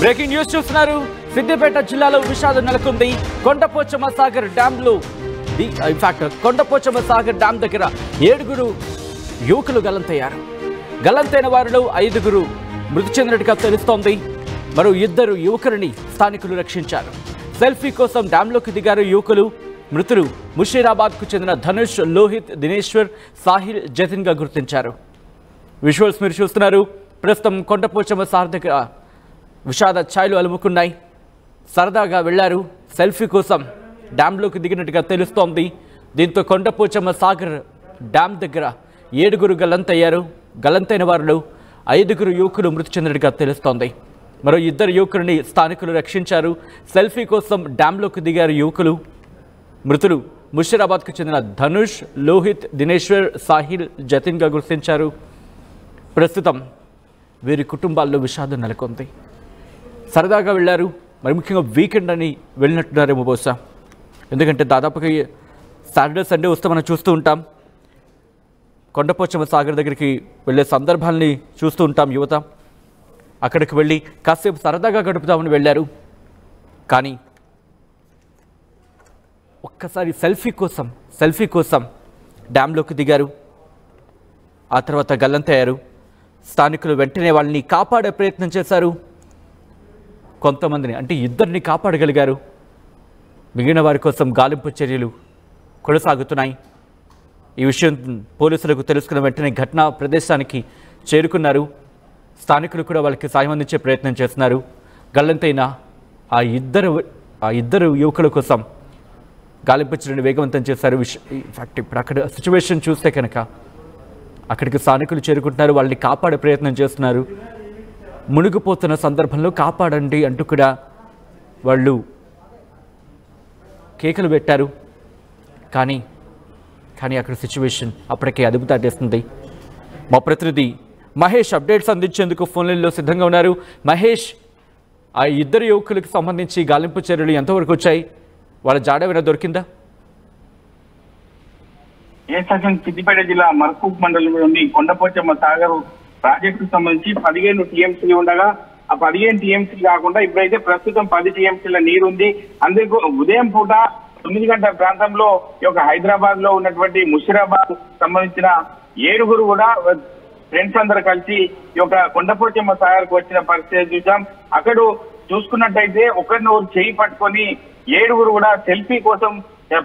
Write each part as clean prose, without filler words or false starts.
Breaking news చూస్తున్నారు. సిద్దిపేట జిల్లాలో విషాదం నెలకొంది. కొండపోచమ్మ సాగర్ డ్యాంలో కొండపోచమ్మ సాగర్ డ్యాం దగ్గర 7 యువకులు గల్లంతయ్యారు. గల్లంతైన వారిలో 5 మృతి చెందినట్టుగా తెలుస్తోంది. మరో 2 యువకులని స్థానికులు రక్షించారు. సెల్ఫీ కోసం డ్యాంలోకి దిగారు యువకులు. మృతులు ముషీరాబాద్కు చెందిన ధనుష్, లోహిత్, దినేశ్వర్, సాహిల్, జతిన్గా గుర్తించారు. విజువల్స్ మీరు చూస్తున్నారు. ప్రస్తుతం కొండపోచమ్మ సాగర్ దగ్గర విషాద ఛాయలు అలుముకున్నాయి. సరదాగా వెళ్లారు. సెల్ఫీ కోసం డ్యాంలోకి దిగినట్టుగా తెలుస్తోంది. దీంతో కొండపోచమ్మ సాగర్ డ్యాం దగ్గర 7 గల్లంతయ్యారు. గల్లంతైన వారిలో 5 యువకులు మృతి చెందినట్టుగా తెలుస్తోంది. మరో 2 యువకులని స్థానికులు రక్షించారు. సెల్ఫీ కోసం డ్యాంలోకి దిగారు యువకులు. మృతులు ముషీరాబాద్కు చెందిన ధనుష్, లోహిత్, దినేశ్వర్, సాహిల్, జతిన్గా గుర్తించారు. ప్రస్తుతం వీరి కుటుంబాల్లో విషాదం నెలకొంది. సరదాగా వెళ్ళారు. మరి ముఖ్యంగా వీకెండ్ అని వెళ్ళినట్టున్నారేమో బహుశా. ఎందుకంటే దాదాపుగా సాటర్డే, సండే వస్తే మనం చూస్తూ ఉంటాం. కొండపోచమ్మ సాగర్ దగ్గరికి వెళ్ళే సందర్భాల్ని చూస్తూ ఉంటాం. యువత అక్కడికి వెళ్ళి కాసేపు సరదాగా గడుపుదామని వెళ్ళారు. కానీ ఒక్కసారి సెల్ఫీ కోసం డ్యాంలోకి దిగారు. ఆ తర్వాత గల్లంతయ్యారు. స్థానికులు వెంటనే వాళ్ళని కాపాడే ప్రయత్నం చేశారు. కొంతమందిని అంటే 2 కాపాడగలిగారు. మిగిలిన వారి కోసం గాలింపు చర్యలు కొనసాగుతున్నాయి. ఈ విషయం పోలీసులకు తెలుసుకున్న వెంటనే ఘటనా ప్రదేశానికి చేరుకున్నారు. స్థానికులు కూడా వాళ్ళకి సాయం అందించే ప్రయత్నం చేస్తున్నారు. గల్లంతైన ఆ ఇద్దరు యువకుల కోసం గాలింపు చర్యను వేగవంతం చేశారు. ఇన్ఫాక్ట్ ఇప్పుడు అక్కడ సిచ్యువేషన్ చూస్తే కనుక అక్కడికి స్థానికులు చేరుకుంటున్నారు. వాళ్ళని కాపాడే ప్రయత్నం చేస్తున్నారు. మునిగిపోతున్న సందర్భంలో కాపాడండి అంటూ కూడా వాళ్ళు కేకలు పెట్టారు. కానీ అక్కడ సిచ్యువేషన్ అప్పటికే అదుపు దాటేస్తుంది. మా ప్రతినిధి మహేష్ అప్డేట్స్ అందించేందుకు ఫోన్ లైన్లో సిద్ధంగా ఉన్నారు. మహేష్, ఆ 2 యువకులకు సంబంధించి గాలింపు చర్యలు ఎంతవరకు వచ్చాయి? వాళ్ళ జాడ ఏమైనా దొరికిందా? సిద్దిపేట జిల్లా మర్కూక్ మండలంలోని కొండపోచమ్మ సాగర్ ప్రాజెక్టుకు సంబంధించి 15 టీఎంసీలు ఉండగా ఆ 15 టీఎంసీలు కాకుండా ఇప్పుడైతే ప్రస్తుతం 10 టీఎంసీల నీరు ఉంది. అందుకు ఉదయం పూట 9 గంటల ప్రాంతంలో ఈ యొక్క హైదరాబాద్ లో ఉన్నటువంటి ముషీరాబాద్ సంబంధించిన 7 కూడా ఫ్రెండ్స్ అందరు కలిసి ఈ యొక్క కొండపోచమ్మ సాగర్కు వచ్చిన పరిస్థితి చూసాం. అక్కడ చూసుకున్నట్టయితే ఒకరినొకరు చేయి పట్టుకొని 7 కూడా సెల్ఫీ కోసం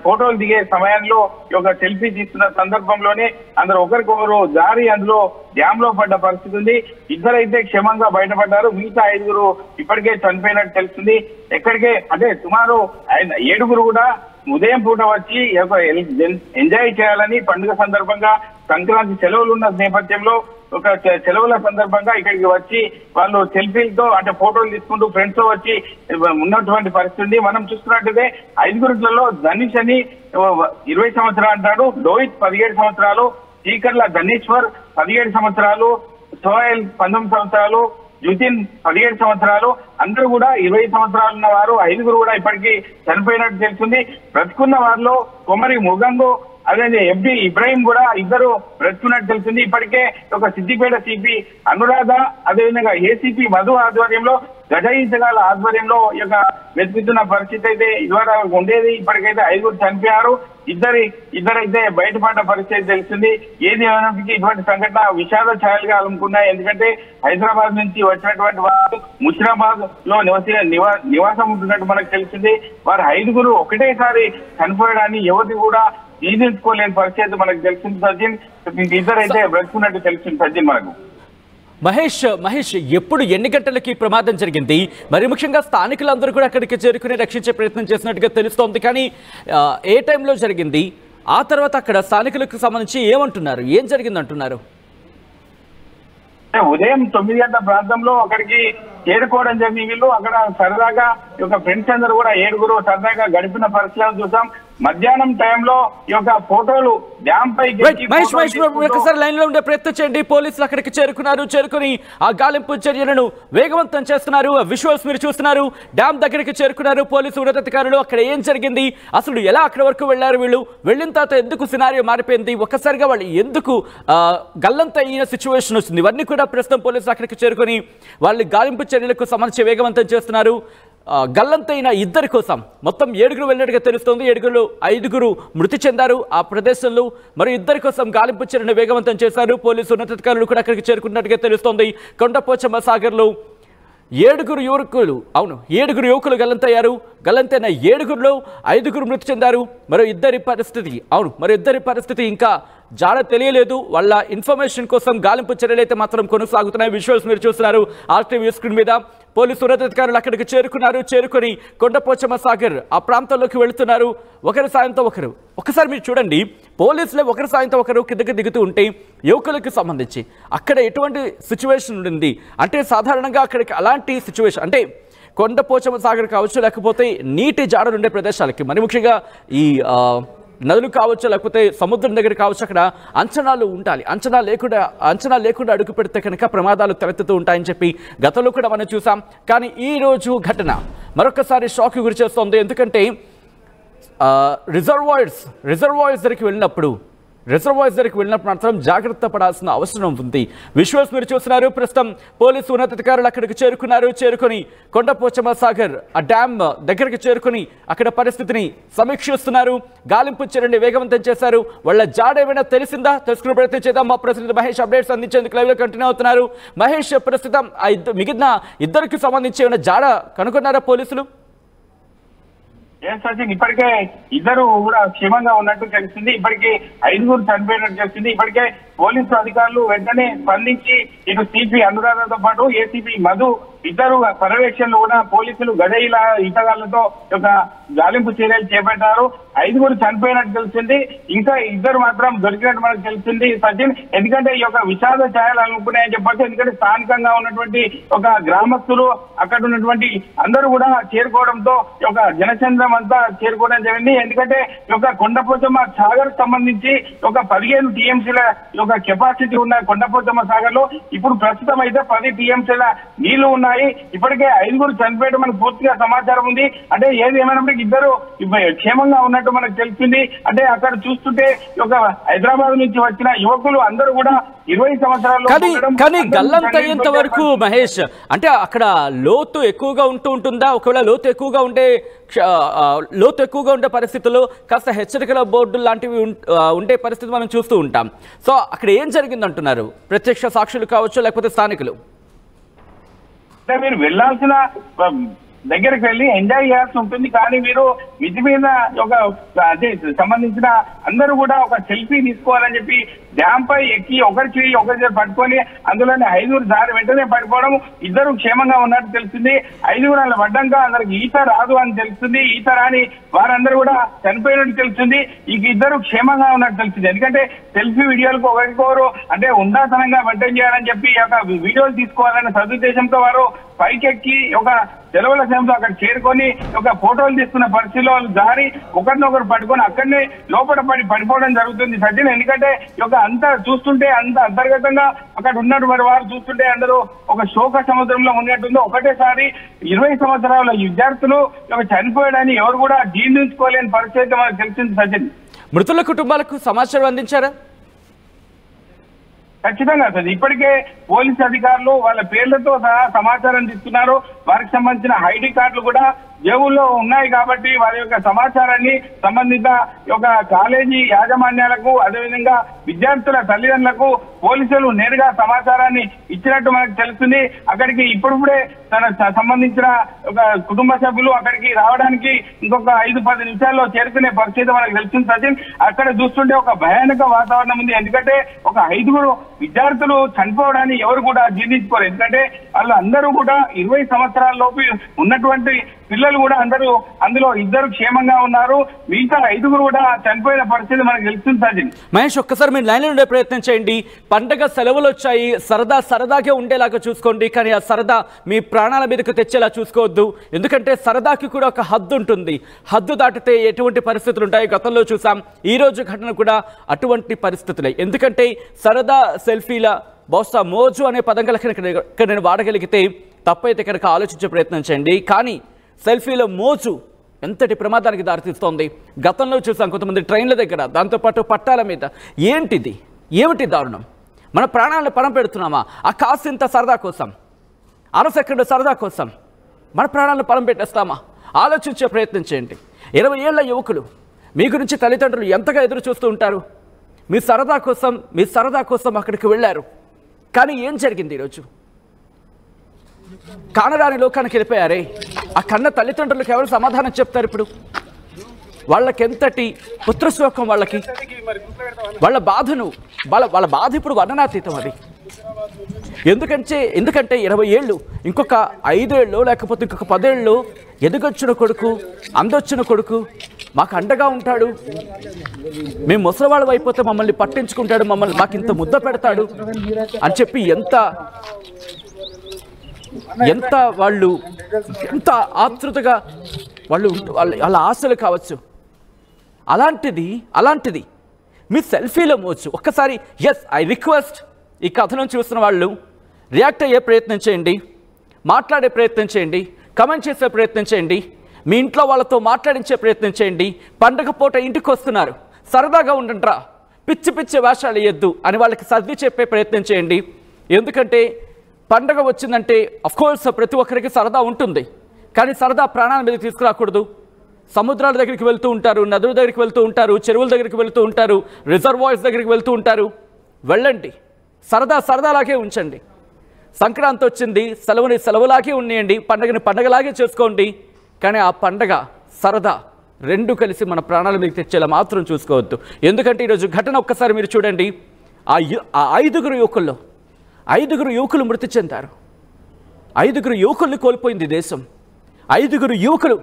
ఫోటోలు దిగే సమయంలో ఈ యొక్క సెల్ఫీ తీసుకున్న సందర్భంలోనే అందరూ ఒకరికొకరు జారి అందులో డ్యామ్ లో పడ్డ పరిస్థితి ఉంది. 2 అయితే క్షేమంగా బయటపడ్డారు. మిగతా 5 ఇప్పటికే చనిపోయినట్టు తెలుస్తుంది. ఎక్కడికే అంటే సుమారు 7 కూడా ఉదయం పూట వచ్చి ఎంజాయ్ చేయాలని పండుగ సందర్భంగా సంక్రాంతి సెలవులు ఉన్న నేపథ్యంలో ఒక సెలవుల సందర్భంగా ఇక్కడికి వచ్చి వాళ్ళు సెల్ఫీలతో అంటే ఫోటోలు తీసుకుంటూ ఫ్రెండ్స్ తో వచ్చి ఉన్నటువంటి పరిస్థితి. మనం చూస్తున్నట్టయితే 5 ధనుష్ అని 20 సంవత్సరాలు అంటాడు, లోహిత్ 17 సంవత్సరాలు, చీకర్ల ధనేశ్వర్ 17 సంవత్సరాలు, సోహెల్ 19 సంవత్సరాలు, జుతిన్ 17 సంవత్సరాలు, అందరూ కూడా 20 సంవత్సరాలు ఉన్న వారు. 5 కూడా ఇప్పటికీ చనిపోయినట్టు తెలుస్తుంది. బ్రతుకున్న వారిలో కొమరి ముగంగు అదే ఎంపీ ఇబ్రాహీం కూడా 2 బ్రతుకున్నట్టు తెలిసింది. ఇప్పటికే ఒక సిద్దిపేట సిపి అనురాధ, అదేవిధంగా ఏసీపీ మధు ఆధ్వర్యంలో గజయించగాల ఆధ్వర్యంలో ఈ యొక్క వెతుకుతున్న పరిస్థితి అయితే ఇదివరకు ఉండేది. ఇప్పటికైతే 5 చనిపోయారు. ఇద్దరైతే బయటపడ్డ పరిస్థితి తెలిసింది. ఏది ఏమైనప్పటికీ ఇటువంటి సంఘటన విషాద ఛాయలుగా అలుముకున్నాయి. ఎందుకంటే హైదరాబాద్ నుంచి వచ్చినటువంటి వారు ముషీరాబాద్ లో నివాసం ఉంటున్నట్టు మనకు తెలిసింది. వారు 5 ఒకటేసారి చనిపోయడాన్ని ఎవరిని కూడా జీర్ణించుకోలేని పరిస్థితి మనకు తెలిసింది సజ్జన్. ఇద్దరైతే బ్రతుకున్నట్టు తెలిసింది సజ్జన్ మనకు. మహేష్ ఎప్పుడు ఎన్ని గంటలకి ప్రమాదం జరిగింది? మరి ముఖ్యంగా స్థానికులందరూ కూడా అక్కడికి చేరుకుని రక్షించే ప్రయత్నం చేసినట్టుగా తెలుస్తోంది. కానీ ఏ టైంలో జరిగింది? ఆ తర్వాత అక్కడ స్థానికులకు సంబంధించి ఏమంటున్నారు? ఏం జరిగింది అంటున్నారు? ఉదయం 9 గంటల ప్రాంతంలో అక్కడికి చేరుకోవడం జరిగింది. వీళ్ళు అక్కడ సరదాగా ఒక ఫ్రెండ్స్ అందరూ కూడా 7 సరదాగా గడిపిన పరిస్థితులను చూసాం. మధ్యాహ్నం టైంలో ఈ యొక్క ఫోటోలు డ్యామ్ పైకి ఒకసారి లైన్ లో ఉండే ప్రయత్నం చేయండి. పోలీసులు అక్కడికి చేరుకుని ఆ గాలింపు చర్యలను వేగవంతం చేస్తున్నారు. విజువల్స్ మీరు చూస్తున్నారు. డ్యామ్ దగ్గరికి చేరుకున్నారు పోలీసు ఉన్నతాధికారులు. అక్కడ ఏం జరిగింది, అసలు ఎలా అక్కడ వరకు వెళ్లారు, వీళ్ళు వెళ్ళిన తర్వాత ఎందుకు సినారియో మారిపోయింది, ఒక్కసారిగా వాళ్ళు ఎందుకు గల్లంత అయిన సిచ్యువేషన్ వచ్చింది, ఇవన్నీ కూడా ప్రస్తుతం పోలీసులు అక్కడికి చేరుకుని వాళ్ళు గాలింపు చర్యలకు సంబంధించి వేగవంతం చేస్తున్నారు. గల్లంతైన ఇద్దరి కోసం మొత్తం 7 వెళ్ళినట్టుగా తెలుస్తోంది. 5 మృతి చెందారు ఆ ప్రదేశంలో. మరి ఇద్దరి కోసం గాలింపు చర్యను వేగవంతం చేశారు పోలీసు ఉన్నతాధికారులు కూడా అక్కడికి చేరుకున్నట్టుగా తెలుస్తోంది. కొండపోచమ్మ సాగర్లో 7 యువకులు 7 యువకులు గల్లంతయ్యారు. గల్లంతైన 7లో 5 మృతి చెందారు. మరో ఇద్దరి పరిస్థితి ఇంకా జాడ తెలియలేదు. వాళ్ళ ఇన్ఫర్మేషన్ కోసం గాలింపు చర్యలు అయితే మాత్రం కొనసాగుతున్నాయి. విజువల్స్ మీరు చూస్తున్నారు ఆర్టీవీ స్క్రీన్ మీద. పోలీసు ఉన్నతాధికారులు అక్కడికి చేరుకుని కొండపోచమ్మ సాగర్ ఆ ప్రాంతంలోకి వెళుతున్నారు. ఒకరి సాయంతో ఒకరు. ఒకసారి మీరు చూడండి, పోలీసులే ఒకరి సాయంతో ఒకరు కిందకి దిగుతూ ఉంటే యువకులకి సంబంధించి అక్కడ ఎటువంటి సిచ్యువేషన్ ఉండింది అంటే, సాధారణంగా అక్కడికి అలాంటి సిచ్యువేషన్ అంటే కొండపోచమ్మ సాగర్ కావచ్చు, లేకపోతే నీటి జాడలు ఉండే ప్రదేశాలకి, మరి ముఖ్యంగా ఈ నదులు కావచ్చు, లేకపోతే సముద్రం దగ్గర కావచ్చు, అక్కడ అంచనాలు ఉండాలి. అంచనా లేకుండా అడుగు పెడితే కనుక ప్రమాదాలు తలెత్తుతూ ఉంటాయని చెప్పి గతంలో కూడా మనం చూసాం. కానీ ఈ రోజు ఘటన మరొకసారి షాక్ గురి చేస్తోంది. ఎందుకంటే రిజర్వాయర్స్ దగ్గరికి వెళ్ళినప్పుడు మాత్రం జాగ్రత్త పడాల్సిన అవసరం ఉంది. విజువల్స్ మీరు చూస్తున్నారు. ప్రస్తుతం పోలీసు ఉన్నతాధికారులు అక్కడికి చేరుకుని కొండపోచమ్మ సాగర్ ఆ డ్యామ్ దగ్గరికి చేరుకుని అక్కడ పరిస్థితిని సమీక్షిస్తున్నారు. గాలింపు చర్యని వేగవంతం చేశారు. వాళ్ళ జాడ ఏమైనా తెలిసిందా తెలుసుకునే ప్రయత్నం చేద్దాం. మా ప్రతినిధి మహేష్ అప్డేట్స్ అందించేందుకు లైవ్ లో కంటిన్యూ అవుతున్నారు. మహేష్, ప్రస్తుతం మిగిలిన ఇద్దరికి సంబంధించి ఏమైనా జాడ కనుగొన్నారా పోలీసులు? సచిన్, ఇప్పటికే ఇద్దరు కూడా క్షేమంగా ఉన్నట్టు తెలిసింది. ఇప్పటికే 5 చనిపోయినట్టు తెలిసింది. ఇప్పటికే పోలీసు అధికారులు వెంటనే స్పందించి ఇటు సిపి అనురాధతో పాటు ఏసీపీ మధు ఇద్దరు పర్యవేక్షణలో కూడా పోలీసులు గడైల ఈతగాళ్లతో ఒక గాలింపు చర్యలు చేపట్టారు. 5 చనిపోయినట్టు తెలిసింది. ఇంకా ఇద్దరు మాత్రం దొరికినట్టు మనకు తెలిసింది సచిన్. ఎందుకంటే ఈ యొక్క విషాద ఛాయలు అనుకున్నాయని చెప్పచ్చు. ఎందుకంటే స్థానికంగా ఉన్నటువంటి ఒక గ్రామస్తులు, అక్కడ ఉన్నటువంటి అందరూ కూడా చేరుకోవడంతో ఒక జనచంద్రం అంతా చేరుకోవడం జరిగింది. ఎందుకంటే ఈ యొక్క కొండపోచమ్మ సాగర్ సంబంధించి ఒక 15 టీఎంసీల యొక్క కెపాసిటీ ఉన్న కొండపోచమ్మ సాగర్ లో ఇప్పుడు ప్రస్తుతం అయితే 10 టీఎంసీల నీళ్లు ఉన్నాయి. ఇప్పటికే 5 చనిపోయడం మనకు పూర్తిగా సమాచారం ఉంది. అంటే ఏది ఏమైనప్పటికీ ఇద్దరు క్షేమంగా ఉన్నట్టు మనకు తెలిసింది. అంటే అక్కడ చూస్తుంటే ఒక హైదరాబాద్ నుంచి వచ్చిన యువకులు అందరూ కూడా 20 సంవత్సరాలు. కానీ గల్లంత అయ్యేంత వరకు మహేష్, అంటే అక్కడ లోతు ఎక్కువగా ఉంటుందా? ఒకవేళ లోతు ఎక్కువగా ఉండే పరిస్థితుల్లో కాస్త హెచ్చరికల బోర్డులు లాంటివి ఉండే పరిస్థితి మనం చూస్తూ ఉంటాం. సో అక్కడ ఏం జరిగిందంటున్నారు ప్రత్యక్ష సాక్షులు కావచ్చు, లేకపోతే స్థానికులు? మీరు వెళ్లాల్సిన దగ్గరికి వెళ్ళి ఎంజాయ్ చేయాల్సి ఉంటుంది. కానీ మీరు మితి మీద ఒక అదే సంబంధించిన అందరూ కూడా ఒక సెల్ఫీ తీసుకోవాలని చెప్పి డ్యామ్ పై ఎక్కి ఒకరి పట్టుకొని అందులోనే 5 దారి వెంటనే పడిపోవడం. ఇద్దరు క్షేమంగా ఉన్నట్టు తెలిసింది. 5 అలా పడ్డాక అందరికి ఈత రాదు అని తెలుస్తుంది. ఈత రాని వారందరూ కూడా చనిపోయినట్టు తెలుస్తుంది. ఈ ఇద్దరు క్షేమంగా ఉన్నట్టు తెలిసింది. ఎందుకంటే సెల్ఫీ వీడియోలకు ఒకరికొకరు అంటే ఉండాతనంగా మెయింటైన్ చేయాలని చెప్పి ఒక వీడియోలు తీసుకోవాలనే సదుద్దేశంతో వారు పైకెక్కి ఒక సెలవుల సమయంలో అక్కడ చేరుకొని ఒక ఫోటోలు తీసుకున్న పరిస్థితిలో జారి ఒకరినొకరు పట్టుకొని అక్కడనే లోపల పడిపోవడం జరుగుతుంది సచిన్. ఎందుకంటే ఒక అంతా చూస్తుంటే అంత అంతర్గతంగా అక్కడ ఉన్నట్టు మరి వారు చూస్తుంటే అందరూ ఒక శోక సముద్రంలో ఉన్నట్టుందో. ఒకటేసారి 20 సంవత్సరాల విద్యార్థులు చనిపోయాడని ఎవరు కూడా జీర్ణించుకోలేని పరిస్థితి మనకు తెలిసింది సచిన్. మృతుల కుటుంబాలకు సమాచారం అందించారా? ఖచ్చితంగా సార్, ఇప్పటికే పోలీసు అధికారులు వాళ్ళ పేర్లతో సహా సమాచారం తీసుకున్నారు. వారికి సంబంధించిన ఐడి కార్డులు కూడా జేబుల్లో ఉన్నాయి కాబట్టి వారి యొక్క సమాచారాన్ని సంబంధిత ఒక కాలేజీ యాజమాన్యాలకు, అదేవిధంగా విద్యార్థుల తల్లిదండ్రులకు పోలీసులు నేరుగా సమాచారాన్ని ఇచ్చినట్టు మనకు తెలుస్తుంది. అక్కడికి ఇప్పుడిప్పుడే తన సంబంధించిన ఒక కుటుంబ సభ్యులు అక్కడికి రావడానికి ఇంకొక 5-10 నిమిషాల్లో చేరుకునే పరిస్థితి మనకు తెలిసింది సచిన్. అక్కడ చూస్తుంటే ఒక భయానక వాతావరణం ఉంది. ఎందుకంటే ఒక 5 విద్యార్థులు చనిపోవడాన్ని ఎవరు కూడా జీర్ణించుకోరు. ఎందుకంటే వాళ్ళు అందరూ కూడా 20 సంవత్సరాల లోపు ఉన్నటువంటి పిల్లలు పిల్లలు కూడా అందులో ఇద్దరు క్షేమంగా ఉన్నారు. మిగతా 5 కూడా చనిపోయిన పరిస్థితి మనకు తెలుస్తుంది సజిన్. మహేష్, ఒక్కసారి మీరు లైన్లో ఉండే ప్రయత్నం చేయండి. పండగ సెలవులు వచ్చాయి, సరదాగా ఉండేలాగా చూసుకోండి, కానీ ఆ సరదా మీ ప్రాణాల మీదకు తెచ్చేలా చూసుకోవద్దు. ఎందుకంటే సరదాకి కూడా ఒక హద్దు ఉంటుంది. హద్దు దాటితే ఎటువంటి పరిస్థితులు ఉంటాయి గతంలో చూసాం. ఈ రోజు ఘటన కూడా అటువంటి పరిస్థితులే. ఎందుకంటే సరదా సెల్ఫీల బహుశా మోజు అనే పదం కనుక నేను వాడగలిగితే తప్పైతే కనుక ఆలోచించే ప్రయత్నం చేయండి. కానీ సెల్ఫీల మోజు ఎంతటి ప్రమాదానికి దారితీస్తోంది. గతంలో చూసాం కొంతమంది ట్రైన్ల దగ్గర, దాంతోపాటు పట్టాల మీద. ఏమిటి దారుణం? మన ప్రాణాలను పణం పెడుతున్నామా? ఆ కాసింత సరదా కోసం, అరసెకండ్ సరదా కోసం మన ప్రాణాలను పణం పెట్టేస్తామా? ఆలోచించే ప్రయత్నం చేయండి. 20 ఏళ్ల యువకులు మీ గురించి తల్లిదండ్రులు ఎంతగా ఎదురు చూస్తూ ఉంటారు. మీ సరదా కోసం అక్కడికి వెళ్ళారు. కానీ ఏం జరిగింది ఈరోజు? కానరాని లోకానికి వెళ్ళిపోయారే. ఆ కన్న తల్లిదండ్రులకు ఎవరు సమాధానం చెప్తారు? ఇప్పుడు వాళ్ళకెంతటి పుత్రశోకం, వాళ్ళ బాధను వాళ్ళ బాధ ఇప్పుడు వర్ణనాతీతం. అది ఎందుకంటే 20 ఏళ్ళు, ఇంకొక 5 ఏళ్ళు లేకపోతే ఇంకొక 10 ఏళ్ళు ఎదుగొచ్చిన కొడుకు, అందొచ్చిన కొడుకు మాకు అండగా ఉంటాడు, మేము ముసలివాళ్ళం అయిపోతే మమ్మల్ని పట్టించుకుంటాడు, మాకు ఇంత ముద్ద పెడతాడు అని చెప్పి ఎంత ఆతృతగా వాళ్ళ ఆశలు కావచ్చు. అలాంటిది మీ సెల్ఫీలో మోచ్చు. ఒక్కసారి ఐ రిక్వెస్ట్, ఈ కథనం చూస్తున్న వాళ్ళు రియాక్ట్ అయ్యే ప్రయత్నం చేయండి, మాట్లాడే ప్రయత్నం చేయండి, కమెంట్ చేసే ప్రయత్నం చేయండి, మీ ఇంట్లో వాళ్ళతో మాట్లాడించే ప్రయత్నం చేయండి. పండగ పూట ఇంటికి వస్తున్నారు, సరదాగా ఉండండిరా, పిచ్చి వేషాలు వేయొద్దు అని వాళ్ళకి సర్ది చెప్పే ప్రయత్నం చేయండి. ఎందుకంటే పండగ వచ్చిందంటే అఫ్కోర్స్ ప్రతి ఒక్కరికి సరదా ఉంటుంది, కానీ సరదా ప్రాణాల మీద తీసుకురాకూడదు. సముద్రాల దగ్గరికి వెళ్తూ ఉంటారు, నదుల దగ్గరికి వెళ్తూ ఉంటారు, చెరువుల దగ్గరికి వెళ్తూ ఉంటారు, రిజర్వాయర్స్ దగ్గరికి వెళ్తూ ఉంటారు. వెళ్ళండి, సరదాలాగే ఉంచండి. సంక్రాంతి వచ్చింది, సెలవులాగే ఉండేయండి, పండగని పండగలాగే చేసుకోండి. కానీ ఆ పండగ సరదా రెండు కలిసి మన ప్రాణాల మీద తెచ్చేలా మాత్రం చూసుకోవద్దు. ఎందుకంటే ఈరోజు ఘటన ఒక్కసారి మీరు చూడండి. ఆ 5 యువకులు మృతి చెందారు. 5 యువకుల్ని కోల్పోయింది దేశం. 5 యువకులు,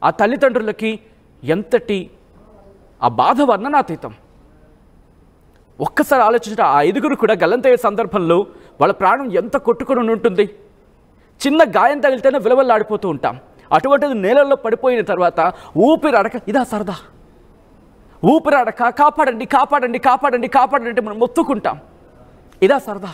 ఆ తల్లిదండ్రులకి ఎంతటి ఆ బాధ వర్ణనాతీతం. ఒక్కసారి ఆలోచించే ఆ 5 కూడా గల్లంతయ్యే సందర్భంలో వాళ్ళ ప్రాణం ఎంత కొట్టుకొని ఉంటుంది. చిన్న గాయం తగిలితేనే విలవల్లాడిపోతూ ఉంటాం. అటువంటిది నేలల్లో పడిపోయిన తర్వాత ఊపిరాడక ఇదా సరదా. ఊపిరాడక కాపాడండి అంటే మనం మొత్తుకుంటాం. ఇదా సరదా.